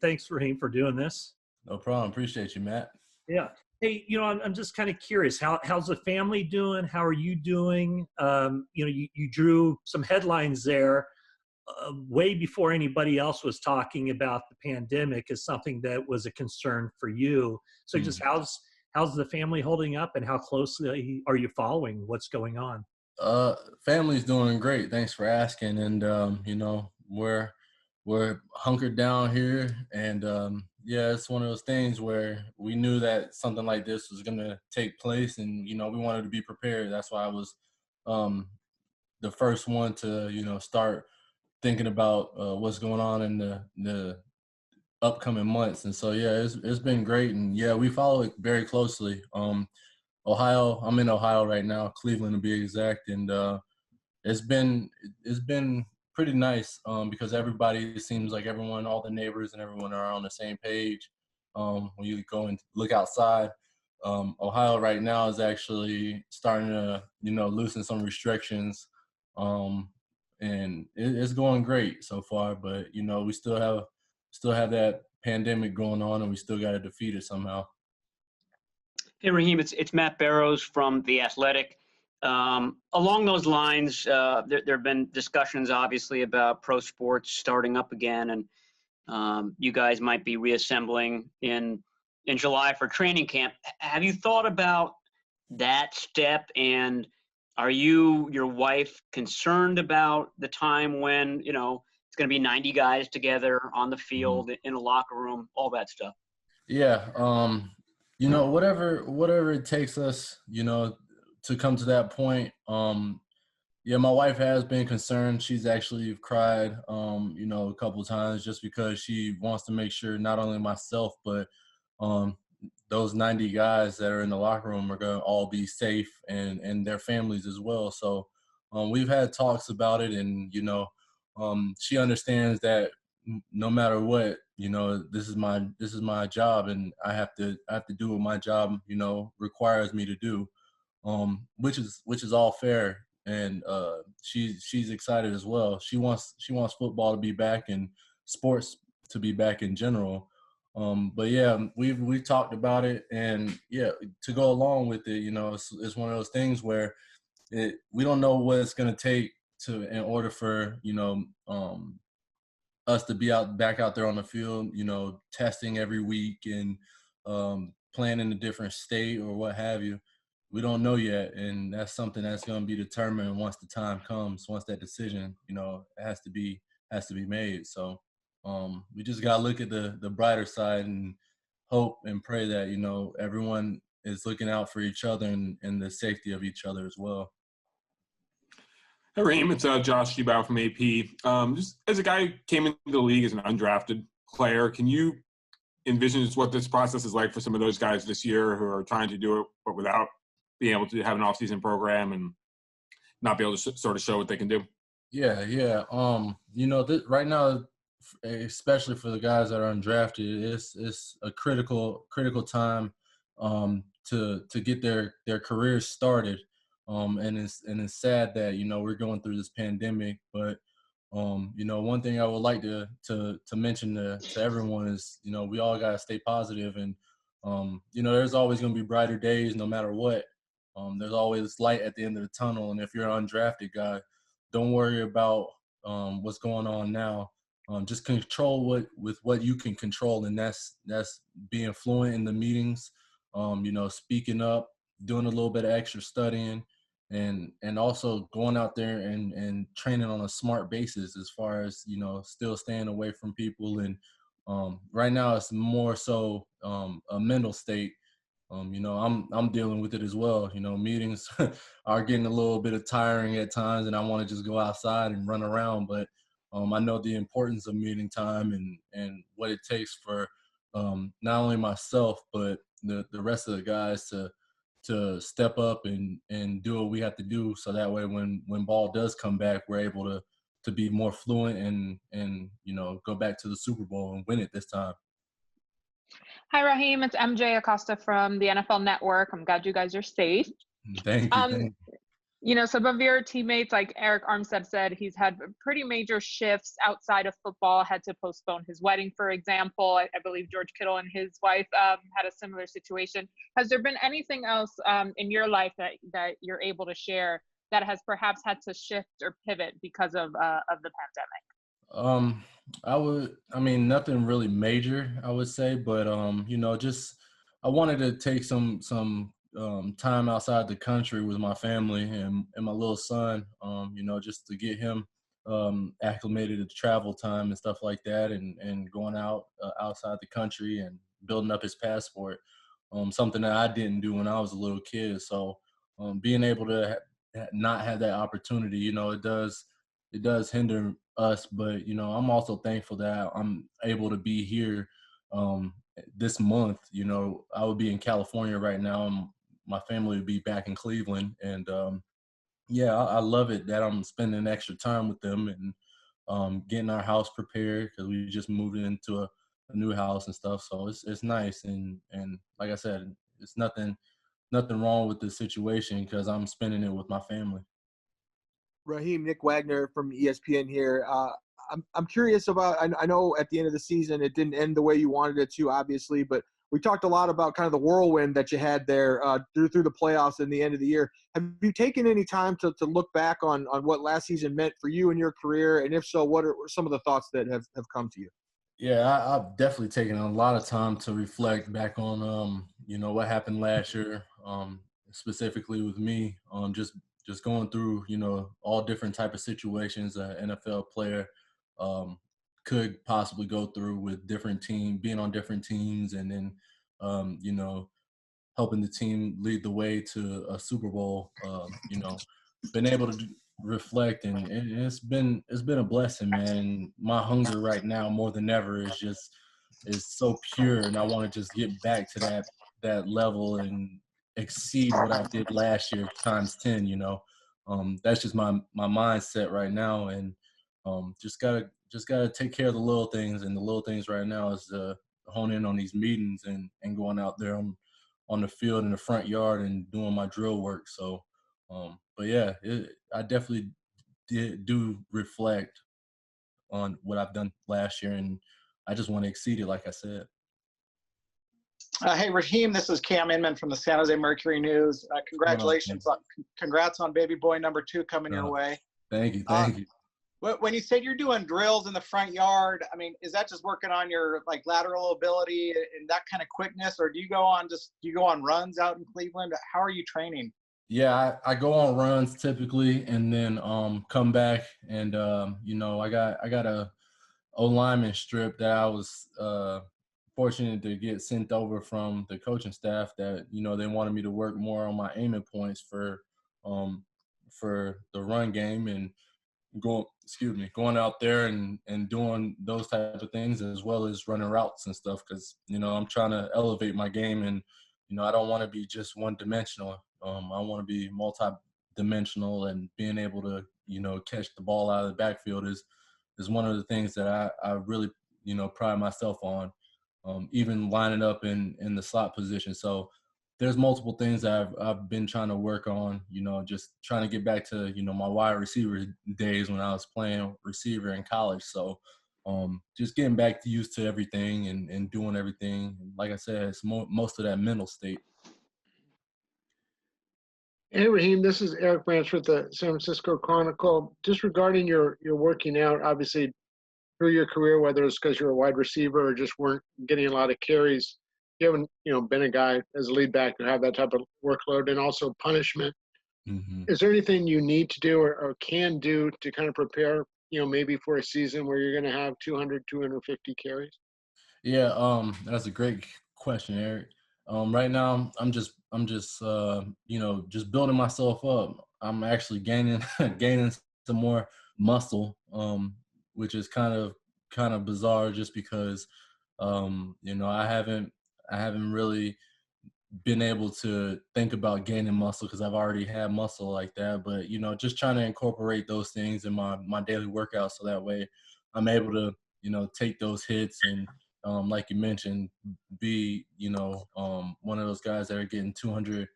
Thanks, Raheem, for doing this. No problem. Appreciate you, Matt. Yeah. Hey, I'm just kind of curious. How's the family doing? How are you doing? You drew some headlines there way before anybody else was talking about the pandemic as something that was a concern for you. So just how's the family holding up, and how closely are you following what's going on? Family's doing great. Thanks for asking. And we're hunkered down here, and yeah, it's one of those things where we knew that something like this was gonna take place, and we wanted to be prepared. That's why I was um, the first one to start thinking about what's going on in the upcoming months. And so yeah, it's been great, and yeah, we follow it very closely. Ohio, I'm in Ohio right now, Cleveland to be exact, and it's been it's been pretty nice because everybody, it seems like everyone, all the neighbors and everyone are on the same page. When you go and look outside, Ohio right now is actually starting to loosen some restrictions, um, and it's going great so far. But we still have that pandemic going on, and we still got to defeat it somehow. Hey, Raheem, it's Matt Barrows from The Athletic. Along those lines, there have been discussions, obviously, about pro sports starting up again, and you guys might be reassembling in July for training camp. Have you thought about that step, and are your wife concerned about the time when, it's going to be 90 guys together on the field, in a locker room, all that stuff? Yeah, whatever it takes us, to come to that point. Yeah, my wife has been concerned. She's actually cried, a couple of times, just because she wants to make sure not only myself, but those 90 guys that are in the locker room are going to all be safe, and their families as well. So we've had talks about it, and she understands that no matter what, this is my job, and I have to do what my job requires me to do, which is all fair. And she's excited as well. She wants football to be back, and sports to be back in general. But yeah, we've talked about it, and yeah, to go along with it, it's one of those things where we don't know what it's going to take in order for us to be back out there on the field, testing every week, and playing in a different state or what have you. We don't know yet, and that's something that's going to be determined once the time comes, once that decision, has to be made. So we just got to look at the brighter side and hope and pray that everyone is looking out for each other, and the safety of each other as well. Hey, Raheem, it's Josh Shebao from AP. Just as a guy who came into the league as an undrafted player, can you envision what this process is like for some of those guys this year who are trying to do it, but without being able to have an off-season program and not be able to sort of show what they can do? Yeah. Right now, especially for the guys that are undrafted, it's a critical time to get their careers started. And it's sad that we're going through this pandemic, but one thing I would like to mention to everyone is we all gotta stay positive, and there's always gonna be brighter days no matter what. There's always light at the end of the tunnel, and if you're an undrafted guy, don't worry about what's going on now. Just control what you can control, and that's being fluent in the meetings, speaking up, doing a little bit of extra studying, and also going out there and training on a smart basis, as far as still staying away from people. And right now it's more so a mental state. I'm dealing with it as well. Meetings are getting a little bit of tiring at times, and I want to just go outside and run around. But I know the importance of meeting time, and what it takes for not only myself, but the rest of the guys to step up and do what we have to do, so that way when ball does come back, we're able to be more fluent and go back to the Super Bowl and win it this time. Hi, Raheem. It's MJ Acosta from the NFL Network. I'm glad you guys are safe. Thank you. Some of your teammates, like Eric Armstead said, he's had pretty major shifts outside of football, had to postpone his wedding, for example. I believe George Kittle and his wife had a similar situation. Has there been anything else in your life that you're able to share that has perhaps had to shift or pivot because of the pandemic? Nothing really major, I would say, but just I wanted to take some time outside the country with my family and my little son, just to get him acclimated to travel time and stuff like that, and going out outside the country and building up his passport, something that I didn't do when I was a little kid. So being able to not have that opportunity, it does hinder us, but I'm also thankful that I'm able to be here this month. I would be in California right now, and my family would be back in Cleveland, and yeah, I love it that I'm spending extra time with them and getting our house prepared because we just moved into a new house and stuff. So it's nice, and like I said, it's nothing wrong with the situation because I'm spending it with my family. Raheem, Nick Wagner from ESPN here. I'm curious about. I know at the end of the season it didn't end the way you wanted it to, obviously, but we talked a lot about kind of the whirlwind that you had there through the playoffs and the end of the year. Have you taken any time to look back on what last season meant for you and your career? And if so, what are some of the thoughts that have come to you? Yeah, I've definitely taken a lot of time to reflect back on, what happened last year, specifically with me, just going through, all different type of situations an NFL player um, could possibly go through with being on different teams, and then, helping the team lead the way to a Super Bowl. Been able to reflect, and it's been a blessing, man. And my hunger right now more than ever is so pure, and I want to just get back to that level and exceed what I did last year times 10. That's just my mindset right now, and just gotta take care of the little things, and the little things right now is hone in on these meetings and going out there on the field in the front yard and doing my drill work. So, but yeah, I definitely do reflect on what I've done last year, and I just want to exceed it, like I said. Hey, Raheem, this is Cam Inman from the San Jose Mercury News. Congrats on baby boy number 2 coming your way. Thank you. Thank you. When you said you're doing drills in the front yard, is that just working on your lateral ability and that kind of quickness, or do you go on runs out in Cleveland? How are you training? Yeah, I go on runs typically, and then come back, and I got a O-lineman strip that I was fortunate to get sent over from the coaching staff that they wanted me to work more on my aiming points for the run game, and going out there and doing those type of things, as well as running routes and stuff, because I'm trying to elevate my game, and I don't want to be just one dimensional. I want to be multi-dimensional, and being able to catch the ball out of the backfield is one of the things that I really pride myself on, even lining up in the slot position. So there's multiple things that I've been trying to work on, just trying to get back to, my wide receiver days when I was playing receiver in college. So just getting back used to everything and doing everything. Like I said, it's most of that mental state. Hey, Raheem, this is Eric Branch with the San Francisco Chronicle. Just regarding your working out, obviously through your career, whether it's because you're a wide receiver or just weren't getting a lot of carries, you haven't, been a guy as a lead back to have that type of workload, and also punishment. Mm-hmm. Is there anything you need to do or can do to kind of prepare, maybe for a season where you're going to have 200, 250 carries? Yeah, that's a great question, Eric. Right now, I'm just just building myself up. I'm actually gaining gaining some more muscle, which is kind of bizarre, just because I haven't really been able to think about gaining muscle because I've already had muscle like that. But just trying to incorporate those things in my daily workout, so that way I'm able to take those hits and like you mentioned, be one of those guys that are getting 200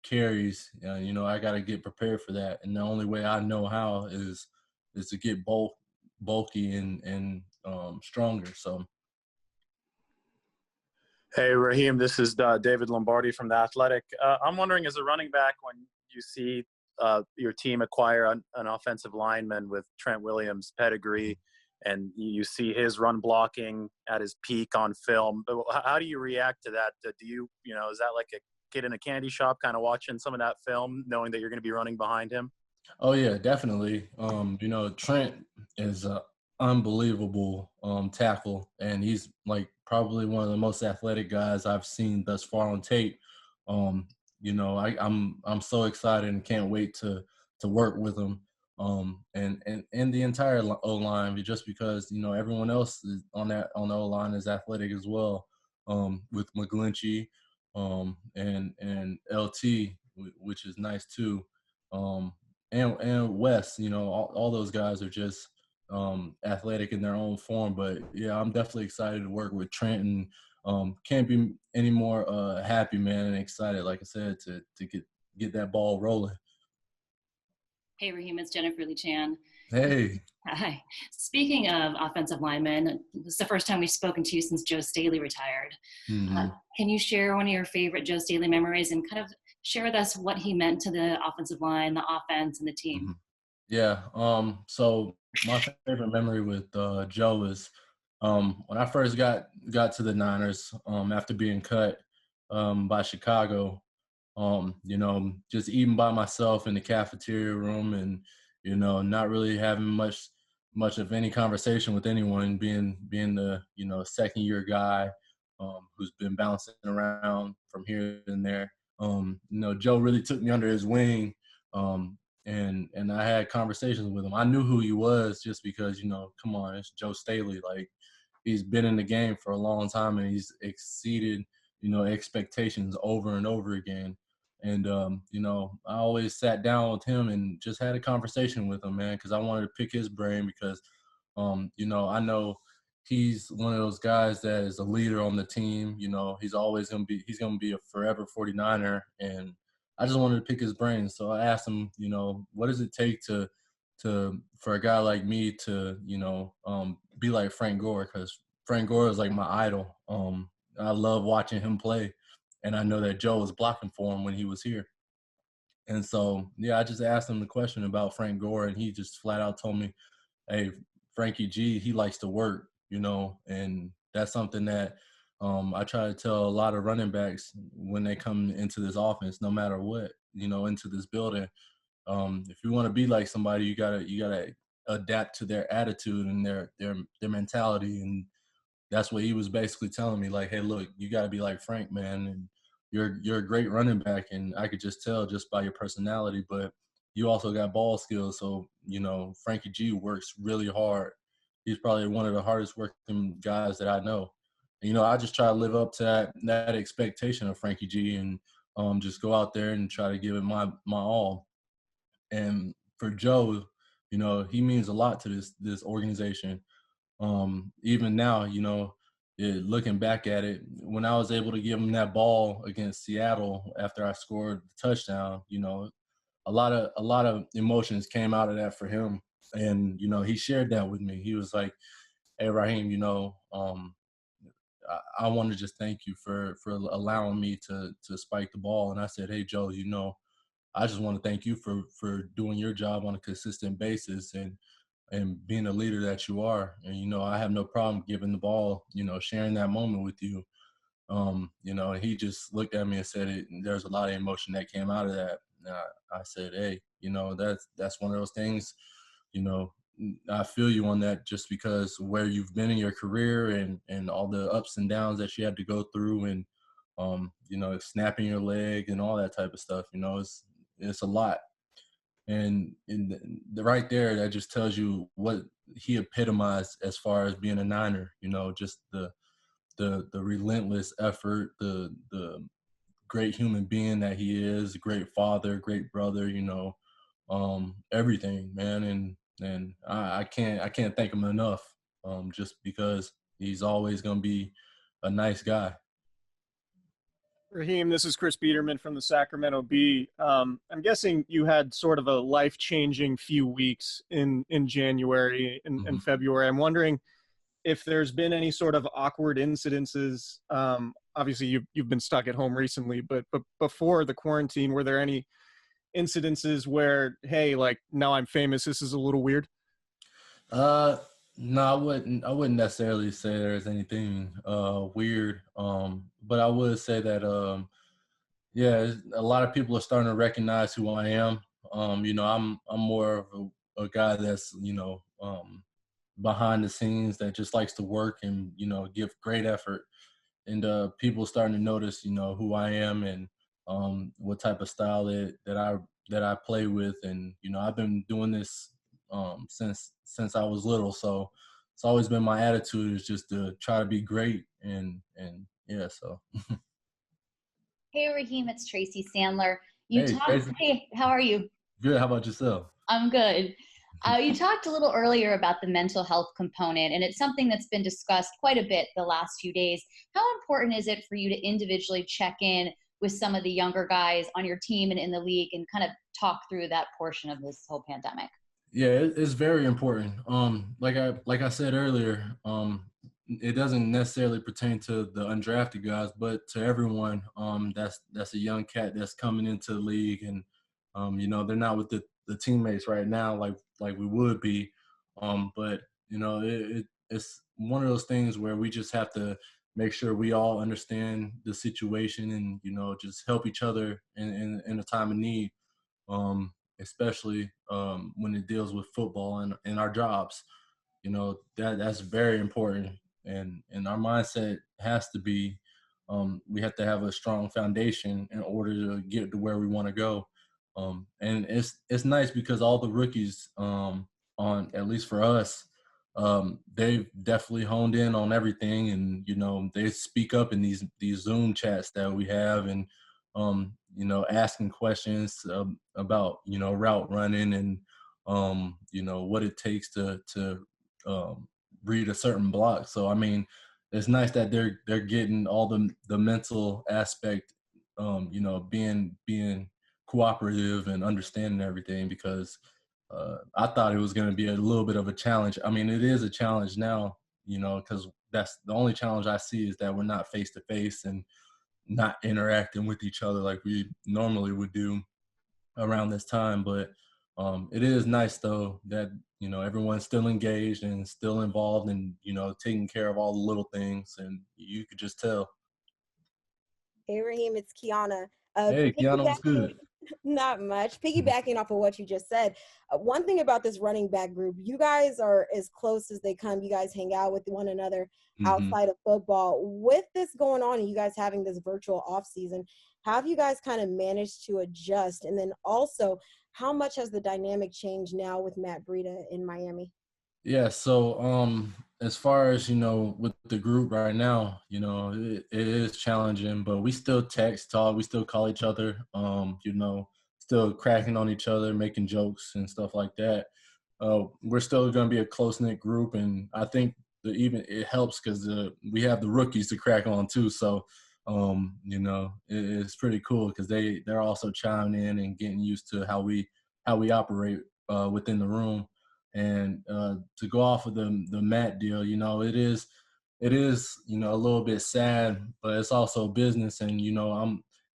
carries, you know, I got to get prepared for that. And the only way I know how is to get bulky and stronger. So. Hey, Raheem, this is David Lombardi from The Athletic. I'm wondering, as a running back, when you see your team acquire an offensive lineman with Trent Williams' pedigree, and you see his run blocking at his peak on film, how do you react to that? Do you, is that like a kid in a candy shop kind of watching some of that film, knowing that you're going to be running behind him? Oh yeah, definitely. You know, Trent is a unbelievable tackle, and he's like probably one of the most athletic guys I've seen thus far on tape. You know, I'm so excited and can't wait to work with him. And the entire O line, just because you know everyone else is on the O line is athletic as well. With McGlinchey, and LT, which is nice too. Um, and Wes, you know, all those guys are just athletic in their own form. But yeah, I'm definitely excited to work with Trent, and can't be any more happy, man, and excited, like I said, to get that ball rolling. Hey, Raheem, it's Jennifer Lee Chan. Hey. Hi. Speaking of offensive linemen, this is the first time we've spoken to you since Joe Staley retired. Mm-hmm. Can you share one of your favorite Joe Staley memories and kind of share with us what he meant to the offensive line, the offense, and the team? Mm-hmm. Yeah. So my favorite memory with Joe is when I first got to the Niners after being cut by Chicago. You know, just eating by myself in the cafeteria room, and you know, not really having much of any conversation with anyone. Being the second year guy who's been bouncing around from here and there. You know, Joe really took me under his wing. And I had conversations with him. I knew who he was just because, you know, come on, it's Joe Staley. Like, he's been in the game for a long time, and he's exceeded, you know, expectations over and over again. And, you know, I always sat down with him and just had a conversation with him, man, because I wanted to pick his brain because, you know, I know he's one of those guys that is a leader on the team. You know, he's going to be a forever 49er. And I just wanted to pick his brain. So I asked him, you know, what does it take for a guy like me to, you know, be like Frank Gore? Because Frank Gore is like my idol. I love watching him play. And I know that Joe was blocking for him when he was here. And so, yeah, I just asked him the question about Frank Gore, and he just flat out told me, hey, Frankie G, he likes to work, you know, and that's something that I try to tell a lot of running backs when they come into this offense, no matter what, you know, into this building. If you want to be like somebody, you gotta adapt to their attitude and their mentality. And that's what he was basically telling me, like, hey, look, you got to be like Frank, man. And you're a great running back, and I could just tell just by your personality, but you also got ball skills. So, you know, Frankie G works really hard. He's probably one of the hardest working guys that I know. And, you know, I just try to live up to that expectation of Frankie G, and just go out there and try to give it my all. And for Joe, you know, he means a lot to this organization. Even now, you know, looking back at it, when I was able to give him that ball against Seattle after I scored the touchdown, you know, a lot of emotions came out of that for him. And, you know, he shared that with me. He was like, hey, Raheem, you know, I want to just thank you for allowing me to spike the ball. And I said, hey, Joe, you know, I just want to thank you for doing your job on a consistent basis and being a leader that you are. And, you know, I have no problem giving the ball, you know, sharing that moment with you. You know, and he just looked at me and said there's a lot of emotion that came out of that. And I said, hey, you know, that's one of those things, you know, I feel you on that, just because where you've been in your career and all the ups and downs that you had to go through, and, you know, snapping your leg and all that type of stuff, you know, it's a lot. And right there, that just tells you what he epitomized as far as being a Niner. You know, just the relentless effort, the great human being that he is, great father, great brother. You know, everything, man. And I can't thank him enough. Just because he's always gonna be a nice guy. Raheem, this is Chris Biederman from the Sacramento Bee. I'm guessing you had sort of a life-changing few weeks in January and February. I'm wondering if there's been any sort of awkward incidences. Obviously, you've been stuck at home recently, but before the quarantine, were there any incidences where, hey, like, now I'm famous, this is a little weird? No, I wouldn't necessarily say there's anything weird. But I would say that yeah, a lot of people are starting to recognize who I am. I'm more of a guy that's, behind the scenes, that just likes to work and, give great effort. And people starting to notice, who I am, and what type of style that I play with. And I've been doing this since I was little, so it's always been my attitude is just to try to be great. And yeah, so Hey, Raheem, it's Tracy Sandler. hey, Tracy. Hey, how are you? Good. How about yourself? I'm good. You talked a little earlier about the mental health component, and it's something that's been discussed quite a bit the last few days. How important is it for you to individually check in with some of the younger guys on your team and in the league and kind of talk through that portion of this whole pandemic? Yeah, it's very important. Like I said earlier, it doesn't necessarily pertain to the undrafted guys, but to everyone. That's a young cat that's coming into the league, and they're not with the teammates right now like we would be. But it's one of those things where we just have to make sure we all understand the situation, and just help each other in a time of need. Especially when it deals with football and our jobs. That's very important. And our mindset has to be, we have to have a strong foundation in order to get to where we want to go. And it's nice because all the rookies, on at least for us, they've definitely honed in on everything, and they speak up in these Zoom chats that we have, and asking questions about route running, and what it takes to read a certain block. So I mean, it's nice that they're getting all the mental aspect, being cooperative and understanding everything, because I thought it was going to be a little bit of a challenge. I mean, it is a challenge now, because that's the only challenge I see, is that we're not face to face and not interacting with each other like we normally would do around this time. But it is nice though that everyone's still engaged and still involved, and taking care of all the little things, and you could just tell. Hey, Raheem, it's Kiana. Hey, Kiana, what's good? Not much. Piggybacking off of what you just said, one thing about this running back group, you guys are as close as they come. You guys hang out with one another outside of football. With this going on and you guys having this virtual off season, how have you guys kind of managed to adjust? And then also, how much has the dynamic changed now with Matt Breida in Miami? Yeah, so as far as with the group right now, it is challenging, but we still text, talk, we still call each other, still cracking on each other, making jokes and stuff like that. We're still going to be a close-knit group, and I think even it helps because we have the rookies to crack on too. So it's pretty cool because they're also chiming in and getting used to how we operate within the room. And to go off of the Matt deal, it is a little bit sad, but it's also business. And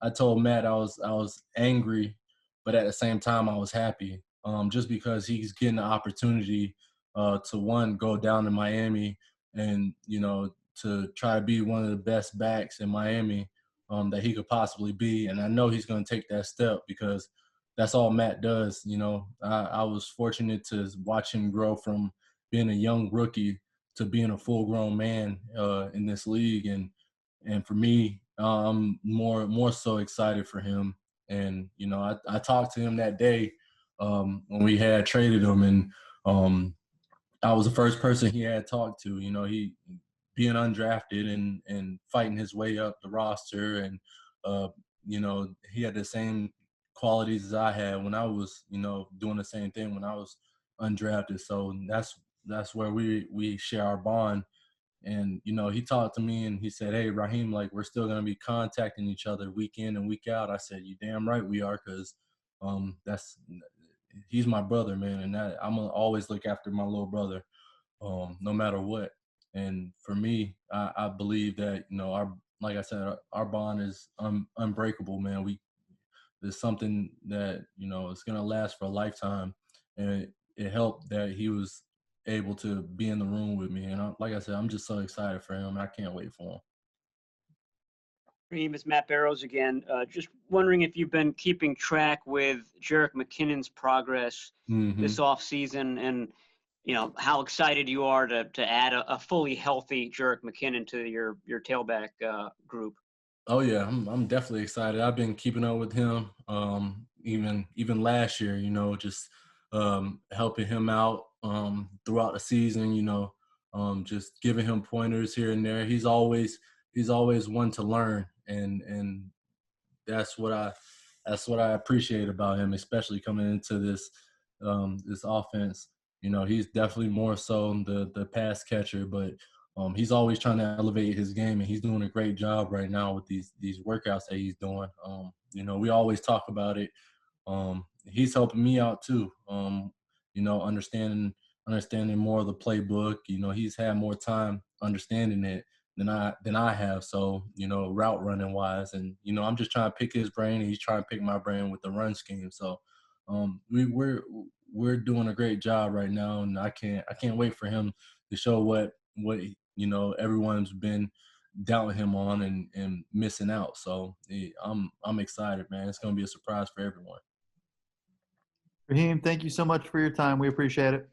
I told Matt I was angry, but at the same time I was happy, just because he's getting the opportunity to, one, go down to Miami, and to try to be one of the best backs in Miami that he could possibly be. And I know he's going to take that step because that's all Matt does. I was fortunate to watch him grow from being a young rookie to being a full-grown man in this league, and for me, I'm more so excited for him. And I talked to him that day when we had traded him, and I was the first person he had talked to. He being undrafted and fighting his way up the roster, and he had the same qualities as I had when I was, doing the same thing when I was undrafted. So that's where we share our bond. And, you know, he talked to me and he said, hey, Raheem, like, we're still going to be contacting each other week in and week out. I said, you damn right we are, because he's my brother, man. And I'm going to always look after my little brother, no matter what. And for me, I believe that, you know, like I said, our bond is unbreakable, man. There's something that, you know, it's going to last for a lifetime. And it helped that he was able to be in the room with me. And like I said, I'm just so excited for him. I can't wait for him. Raheem, it's Matt Barrows again. Just wondering if you've been keeping track with Jerick McKinnon's progress this offseason, and you know how excited you are to add a fully healthy Jerick McKinnon to your tailback group. Oh yeah, I'm definitely excited. I've been keeping up with him, even last year. You know, just helping him out throughout the season. You know, just giving him pointers here and there. He's always one to learn, and that's what I appreciate about him, especially coming into this offense. You know, he's definitely more so the pass catcher, but he's always trying to elevate his game, and he's doing a great job right now with these workouts that he's doing. You know, we always talk about it. He's helping me out too. You know, understanding more of the playbook. You know, he's had more time understanding it than I have. So, you know, route running wise, and you know, I'm just trying to pick his brain, and he's trying to pick my brain with the run scheme. So, we're doing a great job right now, and I can't wait for him to show what you know everyone's been doubting him on and missing out. So I'm excited, man. It's gonna be a surprise for everyone. Raheem, thank you so much for your time. We appreciate it.